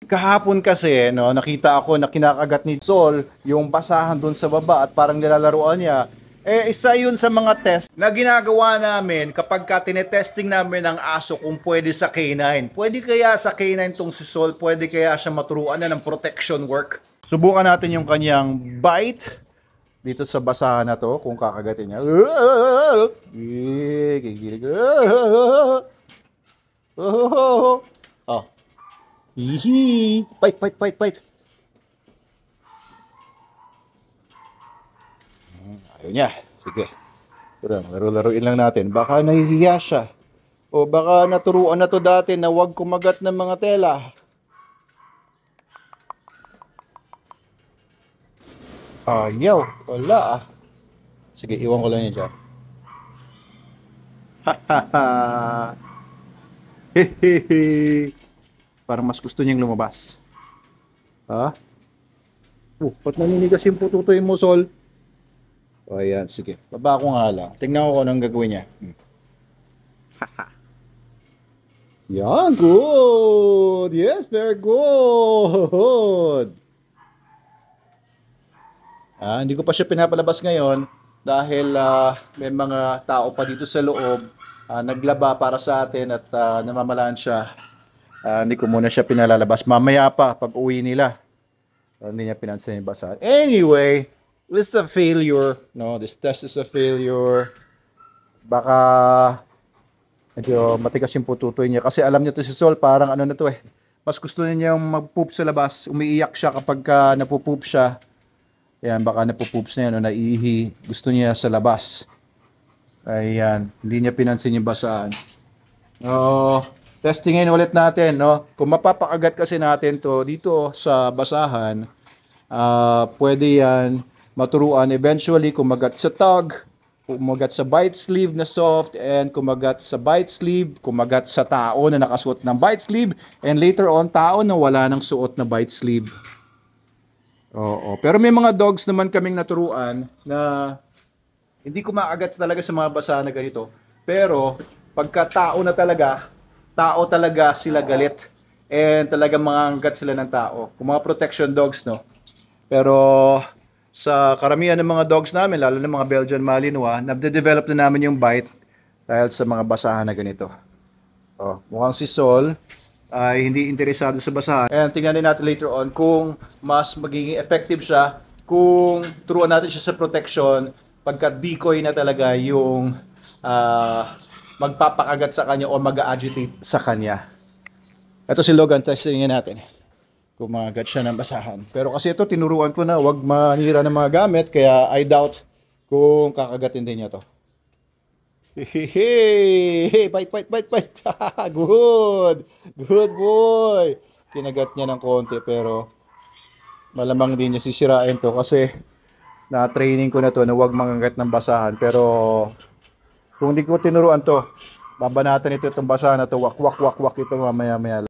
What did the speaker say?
Kahapon kasi, no, nakita ako na kinakagat ni Sol yung basahan doon sa baba at parang nilalaruan niya. Eh, isa yun sa mga test na ginagawa namin kapag ka tinetesting namin ang aso kung pwede sa canine. Pwede kaya sa canine tong si Sol, pwede kaya siya maturuan na ng protection work. Subukan natin yung kanyang bite dito sa basahan na to kung kakagatin niya. Kikilig. Oh. Hihi. Bite, bite, bite, bite. Ayaw niya. Sige. Laro-laruin lang natin. Baka nahihiya siya. O baka naturuan na to dati na huwag kumagat ng mga tela. Ayaw. Wala ah. Sige, iwan ko lang yan dyan. Hahaha. Hehehe. Parang mas gusto niyang lumabas. Ha? Ba't naninigas yung pututoy mo, Sol? O, ayan, sige. Baba ko nga lang. Tingnan ko kung anong gagawin niya. Yan, good! Yes, very good! Hindi ko pa siya pinapalabas ngayon dahil may mga tao pa dito sa loob naglaba para sa atin at namamalaan siya. Hindi ko muna siya pinalalabas. Mamaya pa, pag uwi nila. Hindi niya pinansin yung basahan. Anyway, this is a failure. No, this test is a failure. Baka medyo matigas yung pututoy niya. Kasi alam niyo to si Sol, parang ano na to eh. Mas gusto niya yung mag-poop sa labas. Umiiyak siya kapag napupoop siya. Ayan, baka napupoops na yan o naiihi. Gusto niya sa labas. Ayan, hindi niya pinansin yung basahan. Testingin ulit natin, no? Kung mapapakagat kasi natin to dito sa basahan, pwede yan maturuan eventually kumagat sa tug, kumagat sa bite sleeve na soft, and kumagat sa bite sleeve, kumagat sa tao na nakasuot ng bite sleeve, and later on, tao na wala ng suot na bite sleeve. Oo. Pero may mga dogs naman kaming naturuan na hindi kumakagat talaga sa mga basahan na ganito. Pero pagka tao talaga sila galit. And talaga manganggat sila ng tao. Kung mga protection dogs, no? Pero sa karamihan ng mga dogs namin, lalo ng mga Belgian Malinois, nade-develop na namin yung bite dahil sa mga basahan na ganito. Mukhang si Sol ay hindi interesado sa basahan. And tingnan din natin later on kung mas magiging effective siya kung turuan natin siya sa protection pagka decoy na talaga yung magpapakagat sa kanya o mag-agitate sa kanya. Ito si Logan, testingin natin kung magagat siya ng basahan. Pero kasi ito, tinuruan ko na wag manira ng mga gamit, kaya I doubt kung kakagatin din niya to. Hey, bite, bite, bite, bite. Good. Good boy. Kinagat niya ng konti pero malamang din niya sisirain to kasi na-training ko na to na wag mangagat ng basahan. Pero kung hindi ko tinuruan to, babanatan ito itong basahan na to, wak, wak, wak, wak ito mamaya-maya.